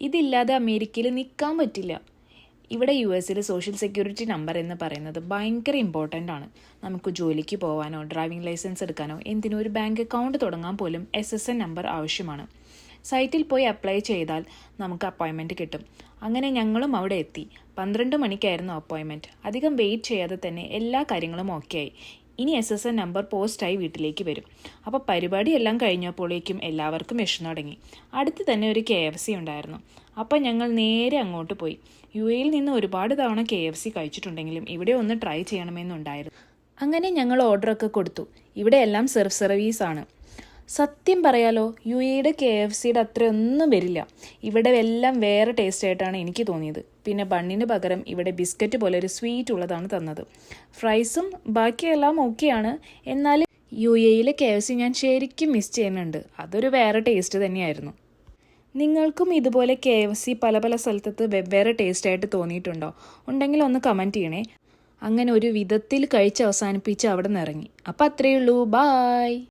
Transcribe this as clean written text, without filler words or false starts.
ഇതില്ലാതെ അമേരിക്കയിൽ നിൽക്കാൻ പറ്റില്ല. ഇവിടെ US സോഷ്യൽ സെക്യൂരിറ്റി നമ്പർ എന്ന് പറയുന്നത് ഭയങ്കര ഇമ്പോർട്ടൻ്റ് ആണ്. നമുക്ക് ജോലിക്ക് പോകാനോ ഡ്രൈവിംഗ് ലൈസൻസ് എടുക്കാനോ എന്തിനോ ഒരു ബാങ്ക് അക്കൗണ്ട് തുടങ്ങാൻ പോലും SSN നമ്പർ ആവശ്യമാണ്. സൈറ്റിൽ പോയി അപ്ലൈ ചെയ്താൽ നമുക്ക് അപ്പോയിൻമെൻറ്റ് കിട്ടും. അങ്ങനെ ഞങ്ങളും അവിടെ എത്തി. 12 മണിക്കായിരുന്നു അപ്പോയിൻമെൻറ്റ്. അധികം വെയിറ്റ് ചെയ്യാതെ തന്നെ എല്ലാ കാര്യങ്ങളും ഓക്കെ ആയി. ഇനി SSN നമ്പർ പോസ്റ്റായി വീട്ടിലേക്ക് വരും. അപ്പോൾ പരിപാടിയെല്ലാം കഴിഞ്ഞപ്പോഴേക്കും എല്ലാവർക്കും വിഷമം തുടങ്ങി. അടുത്ത് തന്നെ ഒരു KFC ഉണ്ടായിരുന്നു. അപ്പോൾ ഞങ്ങൾ നേരെ അങ്ങോട്ട് പോയി. UAE നിന്ന് ഒരുപാട് തവണ KFC കഴിച്ചിട്ടുണ്ടെങ്കിലും ഇവിടെ ഒന്ന് ട്രൈ ചെയ്യണമെന്നുണ്ടായിരുന്നു. അങ്ങനെ ഞങ്ങൾ ഓർഡറൊക്കെ കൊടുത്തു. ഇവിടെ എല്ലാം സെൽഫ് സർവീസാണ്. സത്യം പറയാലോ, UAEയുടെ KFCയുടെ അത്രയൊന്നും വരില്ല. ഇവിടെ എല്ലാം വേറെ ടേസ്റ്റ് ആയിട്ടാണ് എനിക്ക് തോന്നിയത്. പിന്നെ ബണ്ണിന് പകരം ഇവിടെ ബിസ്ക്കറ്റ് പോലെ ഒരു സ്വീറ്റ് ഉള്ളതാണ് തന്നത്. ഫ്രൈസും ബാക്കിയെല്ലാം ഓക്കെയാണ്. എന്നാലും UAEയിലെ KFC ഞാൻ ശരിക്കും മിസ് ചെയ്യുന്നുണ്ട്. അതൊരു വേറെ ടേസ്റ്റ് തന്നെയായിരുന്നു. നിങ്ങൾക്കും ഇതുപോലെ KFC പല പല സ്ഥലത്ത് വെവ്വേറെ ടേസ്റ്റ് ആയിട്ട് തോന്നിയിട്ടുണ്ടോ? ഉണ്ടെങ്കിൽ ഒന്ന് കമൻറ്റ് ചെയ്യണേ. അങ്ങനെ ഒരു വിധത്തിൽ കഴിച്ച് അവസാനിപ്പിച്ച് അവിടെ നിന്ന് ഇറങ്ങി. അപ്പോൾ അത്രയേ ഉള്ളൂ. ബായ്.